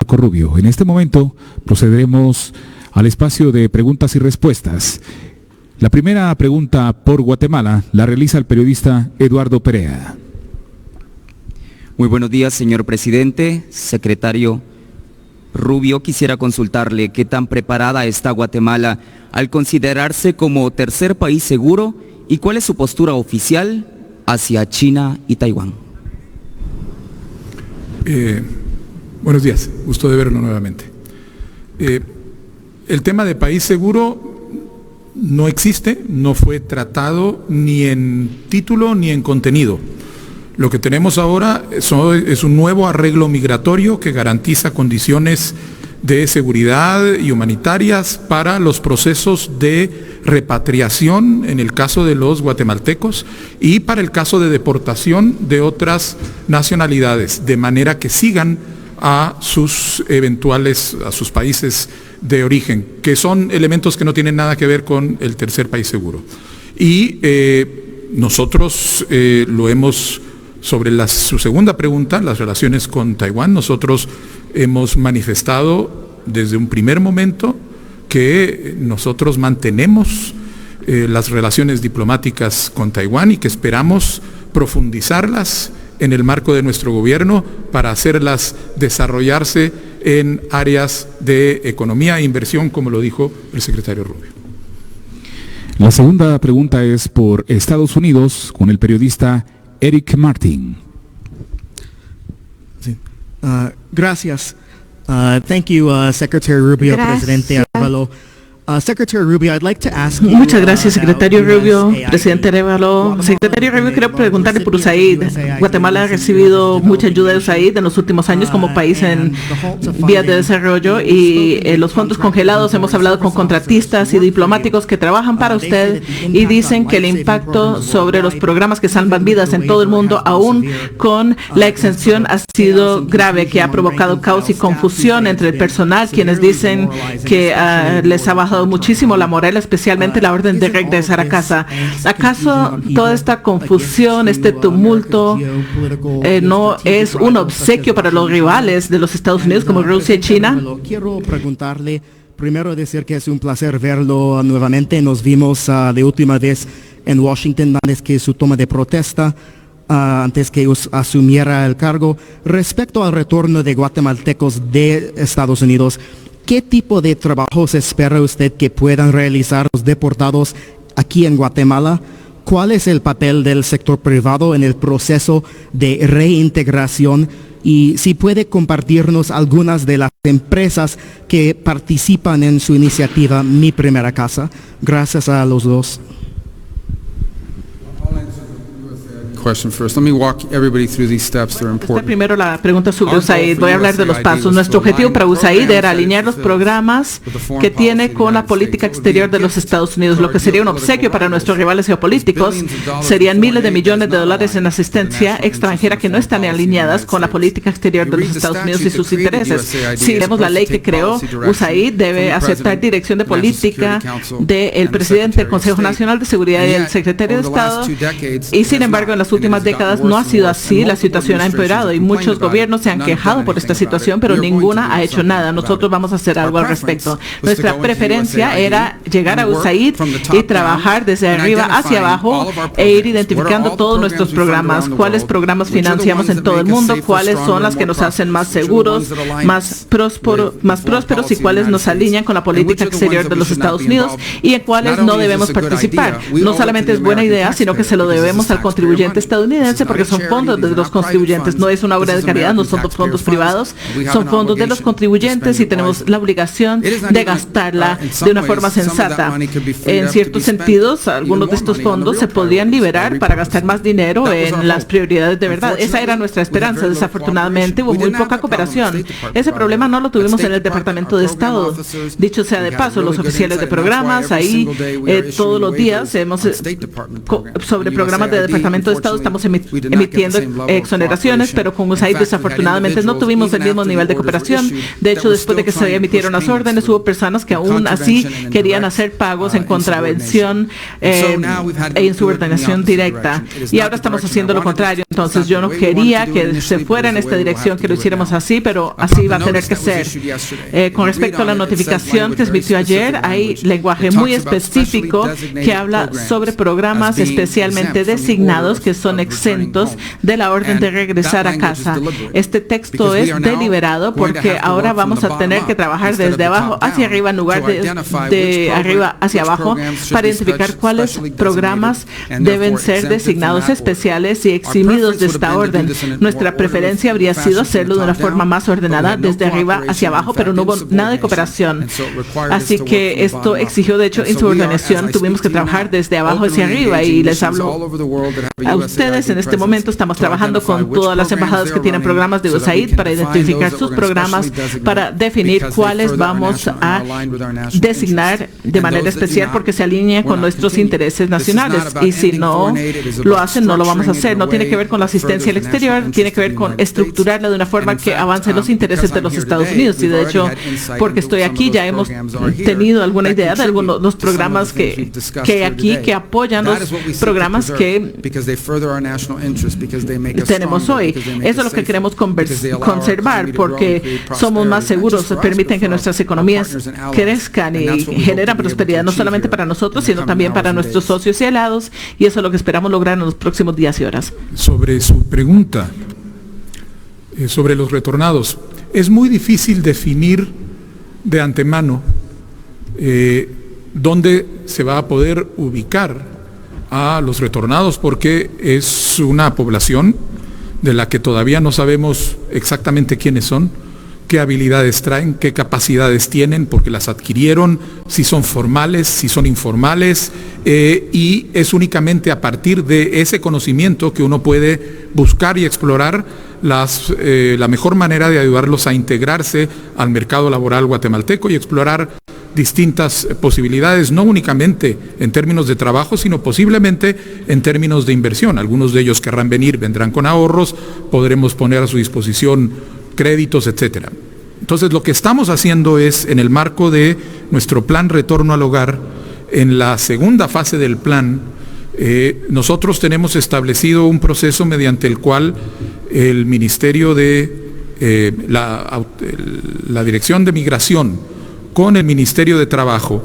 Marco Rubio. En este momento procederemos al espacio de preguntas y respuestas. La primera pregunta por Guatemala la realiza el periodista Eduardo Perea. Muy buenos días, señor presidente, secretario Rubio. Quisiera consultarle qué tan preparada está Guatemala al considerarse como tercer país seguro y cuál es su postura oficial hacia China y Taiwán. Buenos días, gusto de verlo nuevamente. El tema de país seguro no existe, no fue tratado ni en título ni en contenido. Lo que tenemos ahora es un nuevo arreglo migratorio que garantiza condiciones de seguridad y humanitarias para los procesos de repatriación en el caso de los guatemaltecos y para el caso de deportación de otras nacionalidades, de manera que sigan a sus países de origen, que son elementos que no tienen nada que ver con el tercer país seguro. Y nosotros lo hemos, sobre su segunda pregunta, las relaciones con Taiwán, nosotros hemos manifestado desde un primer momento que nosotros mantenemos las relaciones diplomáticas con Taiwán y que esperamos profundizarlas en el marco de nuestro gobierno para hacerlas desarrollarse en áreas de economía e inversión, como lo dijo el secretario Rubio. La segunda pregunta es por Estados Unidos con el periodista Eric Martin. Sí. Gracias. Thank you, Secretary Rubio, Presidente Arevalo. Secretary Rubio, I'd like to ask you, muchas gracias, secretario Rubio, presidente Arevalo. Secretario Rubio, quiero preguntarle por USAID. Guatemala ha recibido mucha ayuda de USAID en los últimos años como país en vías de desarrollo y los fondos congelados. Hemos hablado con contratistas y diplomáticos que trabajan para usted y dicen que el impacto sobre los programas que salvan vidas en todo el mundo, aún con la exención, ha sido grave, que ha provocado caos y confusión entre el personal, quienes dicen que les ha bajado muchísimo la moral, especialmente la orden de regresar a casa. ¿Acaso toda esta confusión, este tumulto, no es un obsequio para los rivales de los Estados Unidos como Rusia y China? Quiero preguntarle, primero decir que es un placer verlo nuevamente. Nos vimos de última vez en Washington antes que su toma de protesta, antes que asumiera el cargo. Respecto al retorno de guatemaltecos de Estados Unidos, ¿qué tipo de trabajos espera usted que puedan realizar los deportados aquí en Guatemala? ¿Cuál es el papel del sector privado en el proceso de reintegración? Y si puede compartirnos algunas de las empresas que participan en su iniciativa Mi Primera Casa. Gracias a los dos. Primero la pregunta sobre USAID. Voy a hablar de los pasos. Nuestro objetivo para USAID era alinear los programas que tiene con la política exterior de los Estados Unidos. Lo que sería un obsequio para nuestros rivales geopolíticos serían miles de millones de dólares en asistencia extranjera que no están alineadas con la política exterior de los Estados Unidos y sus intereses. Si vemos la ley que creó, USAID debe aceptar dirección de política del presidente del Consejo Nacional de Seguridad y el secretario de Estado, y sin embargo en las últimas décadas no ha sido así. La situación ha empeorado y muchos gobiernos se han quejado por esta situación, pero ninguna ha hecho nada. Nosotros vamos a hacer algo al respecto. Nuestra preferencia era llegar a USAID y trabajar desde arriba hacia abajo e ir identificando todos nuestros programas, cuáles programas financiamos en todo el mundo, cuáles son las que nos hacen más seguros, más prósperos y cuáles nos alinean con la política exterior de los Estados Unidos y en cuáles no debemos participar. No solamente es buena idea, sino que se lo debemos al contribuyente estadounidense, porque son fondos de los contribuyentes, no es una obra de caridad, no son fondos privados, son fondos de los contribuyentes y tenemos la obligación de gastarla de una forma sensata. En ciertos sentidos, algunos de estos fondos se podrían liberar para gastar más dinero en las prioridades de verdad. Esa era nuestra esperanza. Desafortunadamente hubo muy poca cooperación. Ese problema no lo tuvimos en el Departamento de Estado. Dicho sea de paso, los oficiales de programas, ahí todos los días hemos sobre programas de Departamento de Estado lado estamos emitiendo exoneraciones, pero con USAID desafortunadamente no tuvimos el mismo nivel de cooperación. De hecho, después de que se emitieron las órdenes, hubo personas que aún así querían hacer pagos en contravención e insubordinación directa. Y ahora estamos haciendo lo contrario. Entonces yo no quería que se fuera en esta dirección, que lo hiciéramos así, pero así va a tener que ser. Con respecto a la notificación que se emitió ayer, hay lenguaje muy específico que habla sobre programas especialmente designados que son exentos de la orden de regresar a casa. Este texto es deliberado porque ahora vamos a tener que trabajar desde abajo hacia arriba en lugar de arriba hacia abajo para identificar cuáles programas deben ser designados especiales y eximidos de esta orden. Nuestra preferencia habría sido hacerlo de una forma más ordenada desde arriba hacia abajo, pero no hubo nada de cooperación. Así que esto exigió, de hecho, insubordinación. Tuvimos que trabajar desde abajo hacia arriba y les hablo a ustedes. En este momento estamos trabajando con todas las embajadas que tienen programas de USAID para identificar sus programas, para definir cuáles vamos a designar de manera especial porque se alinea con nuestros intereses nacionales. Y si no lo hacen, no lo vamos a hacer. No tiene que ver con la asistencia al exterior, tiene que ver con estructurarla de una forma que avance los intereses de los Estados Unidos. Y de hecho, porque estoy aquí, ya hemos tenido alguna idea de algunos los programas que hay aquí que apoyan los programas que tenemos hoy. Eso es lo que queremos conservar porque somos más seguros, permiten que nuestras economías crezcan y generan prosperidad no solamente para nosotros, sino también para nuestros socios y aliados, y eso es lo que esperamos lograr en los próximos días y horas. Sobre su pregunta sobre los retornados, es muy difícil definir de antemano dónde se va a poder ubicar a los retornados porque es una población de la que todavía no sabemos exactamente quiénes son, qué habilidades traen, qué capacidades tienen, porque las adquirieron, si son formales, si son informales, y es únicamente a partir de ese conocimiento que uno puede buscar y explorar la mejor manera de ayudarlos a integrarse al mercado laboral guatemalteco y explorar distintas posibilidades, no únicamente en términos de trabajo, sino posiblemente en términos de inversión. Algunos de ellos querrán venir, vendrán con ahorros, podremos poner a su disposición créditos, etcétera. Entonces, lo que estamos haciendo es, en el marco de nuestro plan Retorno al Hogar, en la segunda fase del plan, nosotros tenemos establecido un proceso mediante el cual el Ministerio de la Dirección de Migración con el Ministerio de Trabajo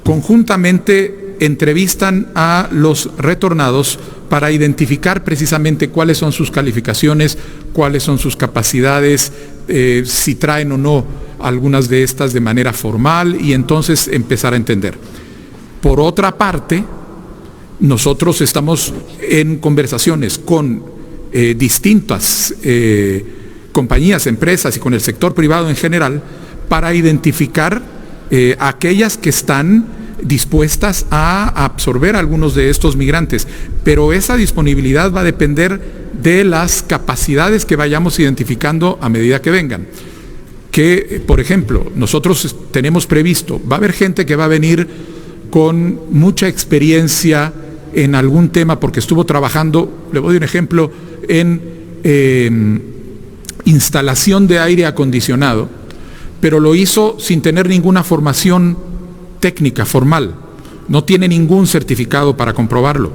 conjuntamente entrevistan a los retornados para identificar precisamente cuáles son sus calificaciones, cuáles son sus capacidades, si traen o no algunas de estas de manera formal y entonces empezar a entender. Por otra parte, nosotros estamos en conversaciones con distintas compañías, empresas y con el sector privado en general para identificar aquellas que están dispuestas a absorber a algunos de estos migrantes, pero esa disponibilidad va a depender de las capacidades que vayamos identificando a medida que vengan. Que, por ejemplo, nosotros tenemos previsto, va a haber gente que va a venir con mucha experiencia en algún tema porque estuvo trabajando, le voy a dar un ejemplo, en instalación de aire acondicionado, pero lo hizo sin tener ninguna formación técnica formal, no tiene ningún certificado para comprobarlo.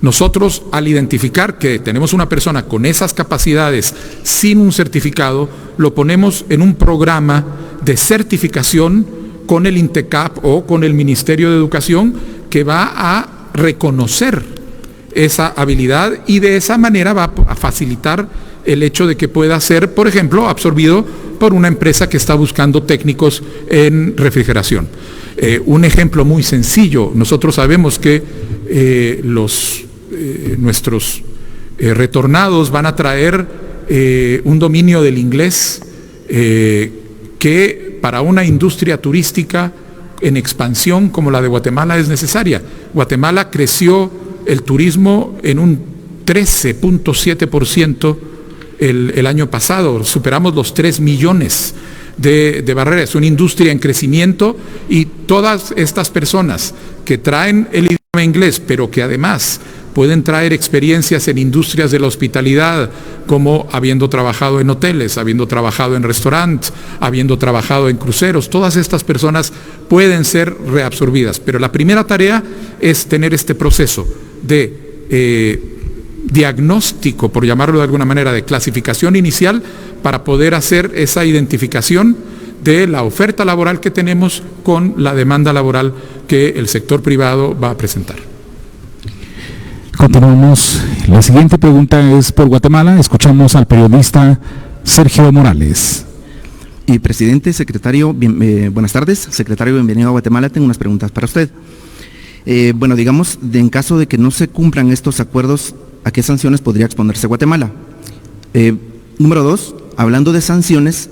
Nosotros, al identificar que tenemos una persona con esas capacidades sin un certificado, lo ponemos en un programa de certificación con el INTECAP o con el Ministerio de Educación que va a reconocer esa habilidad y de esa manera va a facilitar el hecho de que pueda ser, por ejemplo, absorbido por una empresa que está buscando técnicos en refrigeración. Un ejemplo muy sencillo, nosotros sabemos que nuestros retornados van a traer un dominio del inglés que para una industria turística en expansión como la de Guatemala es necesaria. Guatemala creció el turismo en un 13.7% el año pasado, superamos los 3 millones de barreras, es una industria en crecimiento y todas estas personas que traen el idioma inglés, pero que además pueden traer experiencias en industrias de la hospitalidad, como habiendo trabajado en hoteles, habiendo trabajado en restaurantes, habiendo trabajado en cruceros. Todas estas personas pueden ser reabsorbidas, pero la primera tarea es tener este proceso de diagnóstico, por llamarlo de alguna manera, de clasificación inicial, para poder hacer esa identificación de la oferta laboral que tenemos con la demanda laboral que el sector privado va a presentar. Continuamos. La siguiente pregunta es por Guatemala. Escuchamos al periodista Sergio Morales. Y presidente, secretario, buenas tardes. Secretario, bienvenido a Guatemala. Tengo unas preguntas para usted. Bueno, digamos, en caso de que no se cumplan estos acuerdos, ¿a qué sanciones podría exponerse Guatemala? Número 2, hablando de sanciones,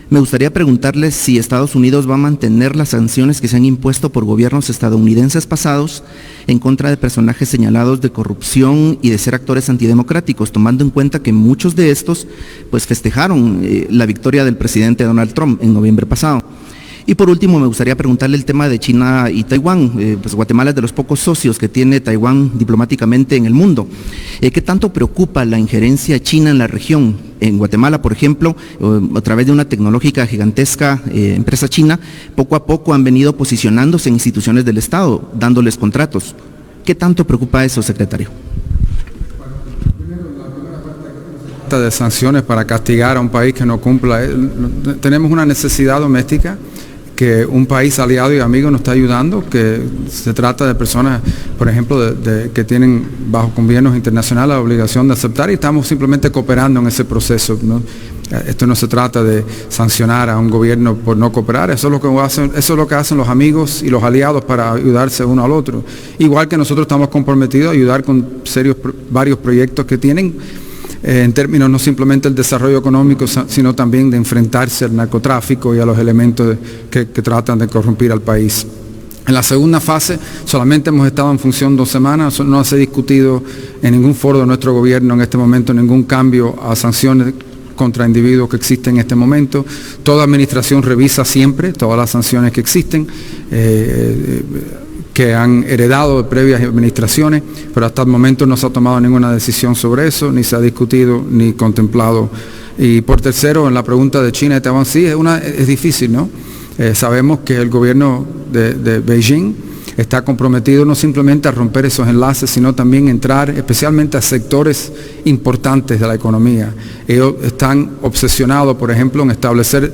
me gustaría preguntarle si Estados Unidos va a mantener las sanciones que se han impuesto por gobiernos estadounidenses pasados en contra de personajes señalados de corrupción y de ser actores antidemocráticos, tomando en cuenta que muchos de estos pues festejaron la victoria del presidente Donald Trump en noviembre pasado. Y por último, me gustaría preguntarle el tema de China y Taiwán. Pues Guatemala es de los pocos socios que tiene Taiwán diplomáticamente en el mundo. ¿Qué tanto preocupa la injerencia china en la región? En Guatemala, por ejemplo, a través de una tecnológica gigantesca empresa china, poco a poco han venido posicionándose en instituciones del Estado, dándoles contratos. ¿Qué tanto preocupa eso, secretario? De sanciones para castigar a un país que no cumpla. Tenemos una necesidad doméstica que un país aliado y amigo nos está ayudando, que se trata de personas, por ejemplo, que tienen bajo gobiernos internacionales la obligación de aceptar, y estamos simplemente cooperando en ese proceso, ¿no? Esto no se trata de sancionar a un gobierno por no cooperar, eso es lo que hacen los amigos y los aliados para ayudarse uno al otro. Igual que nosotros estamos comprometidos a ayudar con varios proyectos que tienen en términos no simplemente del desarrollo económico, sino también de enfrentarse al narcotráfico y a los elementos que tratan de corrompir al país. En la segunda fase solamente hemos estado en función 2 semanas, no se ha discutido en ningún foro de nuestro gobierno en este momento ningún cambio a sanciones contra individuos que existen en este momento. Toda administración revisa siempre todas las sanciones que existen, que han heredado de previas administraciones, pero hasta el momento no se ha tomado ninguna decisión sobre eso, ni se ha discutido ni contemplado. Y por tercero, en la pregunta de China y Taiwán, sí, es difícil, ¿no? Sabemos que el gobierno de Beijing está comprometido no simplemente a romper esos enlaces, sino también entrar especialmente a sectores importantes de la economía. Ellos están obsesionados, por ejemplo, en establecer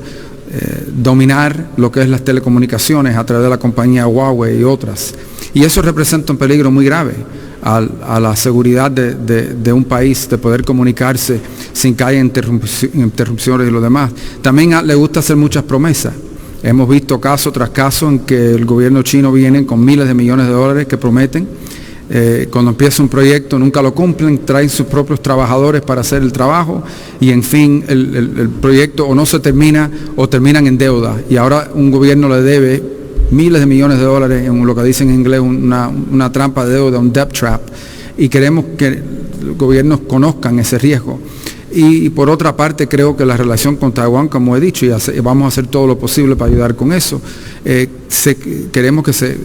dominar lo que es las telecomunicaciones a través de la compañía Huawei y otras. Y eso representa un peligro muy grave a la seguridad de un país, de poder comunicarse sin que haya interrupciones y lo demás. También le gusta hacer muchas promesas. Hemos visto caso tras caso en que el gobierno chino viene con miles de millones de dólares que prometen. Cuando empieza un proyecto nunca lo cumplen, traen sus propios trabajadores para hacer el trabajo y en fin el proyecto o no se termina o terminan en deuda, y ahora un gobierno le debe miles de millones de dólares en lo que dicen en inglés una trampa de deuda, un debt trap, y queremos que los gobiernos conozcan ese riesgo. Y por otra parte creo que la relación con Taiwán, como he dicho, y vamos a hacer todo lo posible para ayudar con eso, queremos que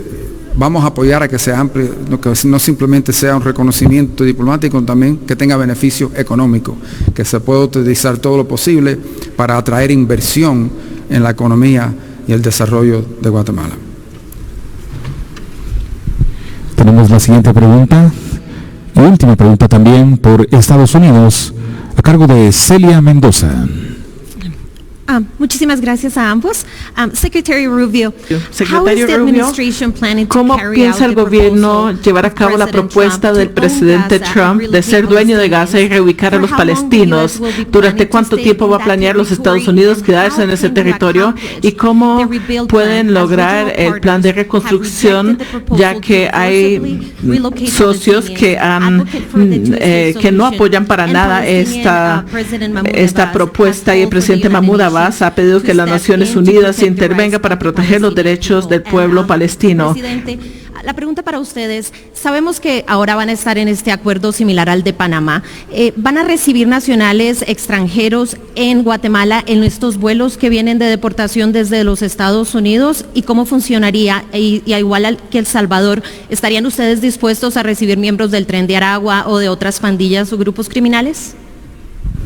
vamos a apoyar a que sea amplio, que no simplemente sea un reconocimiento diplomático, también que tenga beneficio económico, que se pueda utilizar todo lo posible para atraer inversión en la economía y el desarrollo de Guatemala. Tenemos la siguiente pregunta, y última pregunta también por Estados Unidos, a cargo de Celia Mendoza. Muchísimas gracias a ambos. Secretario Rubio, Secretario Rubio, ¿cómo piensa el gobierno llevar a cabo la propuesta del presidente Trump de ser dueño de Gaza y reubicar a los palestinos? ¿Durante cuánto tiempo va a planear los Estados Unidos quedarse en ese territorio? ¿Y cómo pueden lograr el plan de reconstrucción, ya que hay socios que no apoyan para nada esta propuesta, y el presidente Mahmoud Abbas ha pedido que las Naciones Unidas intervenga para proteger los derechos del pueblo palestino? La pregunta para ustedes, sabemos que ahora van a estar en este acuerdo similar al de Panamá. ¿Van a recibir nacionales extranjeros en Guatemala en estos vuelos que vienen de deportación desde los Estados Unidos? ¿Y cómo funcionaría? Y igual que El Salvador, ¿estarían ustedes dispuestos a recibir miembros del Tren de Aragua o de otras pandillas o grupos criminales?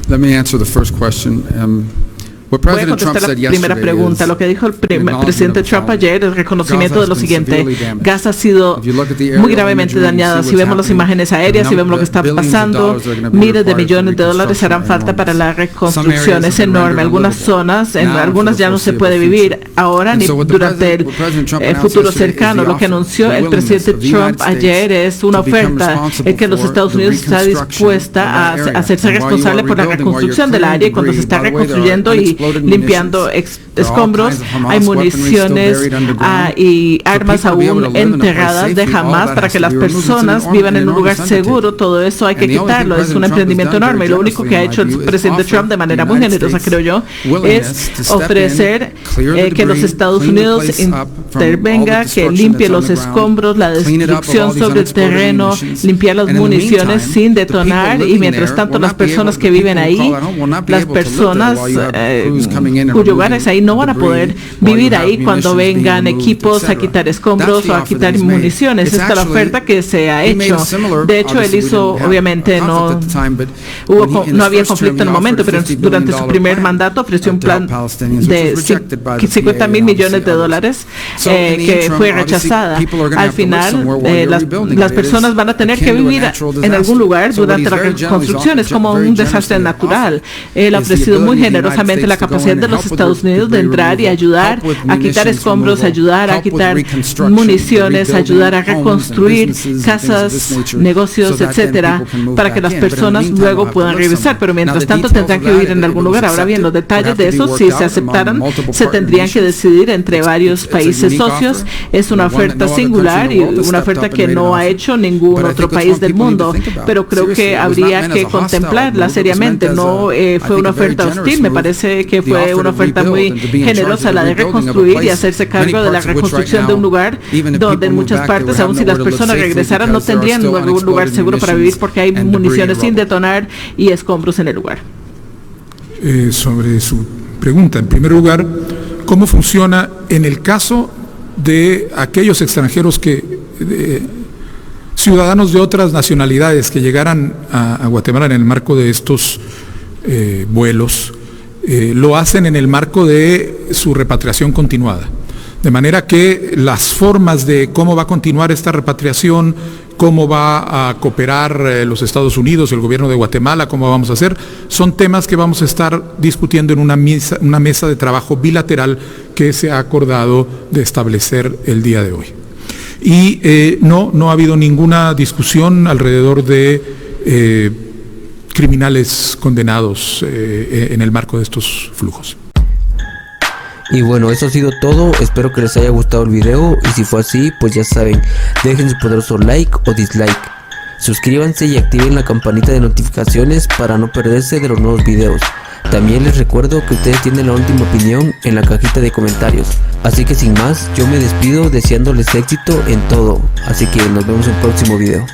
Let me answer the first question. What Voy a President Trump contestar said la primera yesterday pregunta. is Lo que dijo el an acknowledgement presidente of the Trump following. ayer, el reconocimiento de lo Gaza has been siguiente. severely damaged. Gaza ha sido If you look at the aerial muy gravemente imagery, you dañada. see Si what's vemos las happening, imágenes aéreas, si vemos lo que está billions of pasando, dollars that are gonna be miles de required for millones de dólares harán falta para la reconstrucción. Es enorme. Algunas zonas, en algunas ya no se puede vivir ahora ni durante el futuro cercano. Lo que anunció el presidente Trump ayer es una oferta en que los Estados Unidos está dispuesta a hacerse responsable por la reconstrucción del área, y cuando se está reconstruyendo y limpiando escombros, hay municiones y armas aún enterradas de Hamas para que las personas vivan en un lugar seguro. Todo eso hay que quitarlo. Es un emprendimiento enorme, y lo único que ha hecho el presidente Trump de manera muy generosa, creo yo, es ofrecer que los Estados Unidos intervenga, que limpie los escombros, la destrucción sobre el terreno, limpiar las municiones sin detonar, y mientras tanto las personas que viven ahí, las personas cuyo hogar es ahí, no van a poder vivir ahí cuando vengan equipos a quitar escombros o a quitar municiones. Esta es la oferta que se ha hecho. De hecho, él hizo, obviamente no había conflicto en el momento, pero durante su primer mandato ofreció un plan de $50 mil millones que fue rechazada. Al final, las personas van a tener que vivir en algún lugar durante la reconstrucción. Es como un desastre natural. Él ha ofrecido muy generosamente la capacidad de los Estados Unidos de entrar y ayudar a quitar escombros, ayudar a quitar municiones, ayudar a reconstruir casas, negocios, etcétera, para que las personas luego puedan regresar. Pero mientras tanto tendrán que vivir en algún lugar. Ahora bien, los detalles de eso, si se aceptaran, se tendrían que decidir entre varios países socios. Es una oferta singular y una oferta que no ha hecho ningún otro país del mundo, pero creo que habría que contemplarla seriamente. No fue una oferta hostil, me parece que fue una oferta muy generosa, la de reconstruir y hacerse cargo de la reconstrucción de un lugar donde en muchas partes, aun si las personas regresaran, no tendrían un lugar seguro para vivir porque hay municiones sin detonar y escombros en el lugar. Sobre su pregunta, en primer lugar, ¿cómo funciona en el caso de aquellos extranjeros ciudadanos de otras nacionalidades que llegaran a Guatemala en el marco de estos vuelos? Lo hacen en el marco de su repatriación continuada. De manera que las formas de cómo va a continuar esta repatriación, cómo va a cooperar los Estados Unidos, el gobierno de Guatemala, cómo vamos a hacer, son temas que vamos a estar discutiendo en una mesa de trabajo bilateral que se ha acordado de establecer el día de hoy. Y no ha habido ninguna discusión alrededor de criminales condenados en el marco de estos flujos. Y bueno, eso ha sido todo. Espero que les haya gustado el video, y si fue así, pues ya saben, dejen su poderoso like o dislike, suscríbanse y activen la campanita de notificaciones para no perderse de los nuevos videos. También les recuerdo que ustedes tienen la última opinión en la cajita de comentarios. Así que sin más, yo me despido deseándoles éxito en todo. Así que nos vemos en el próximo video.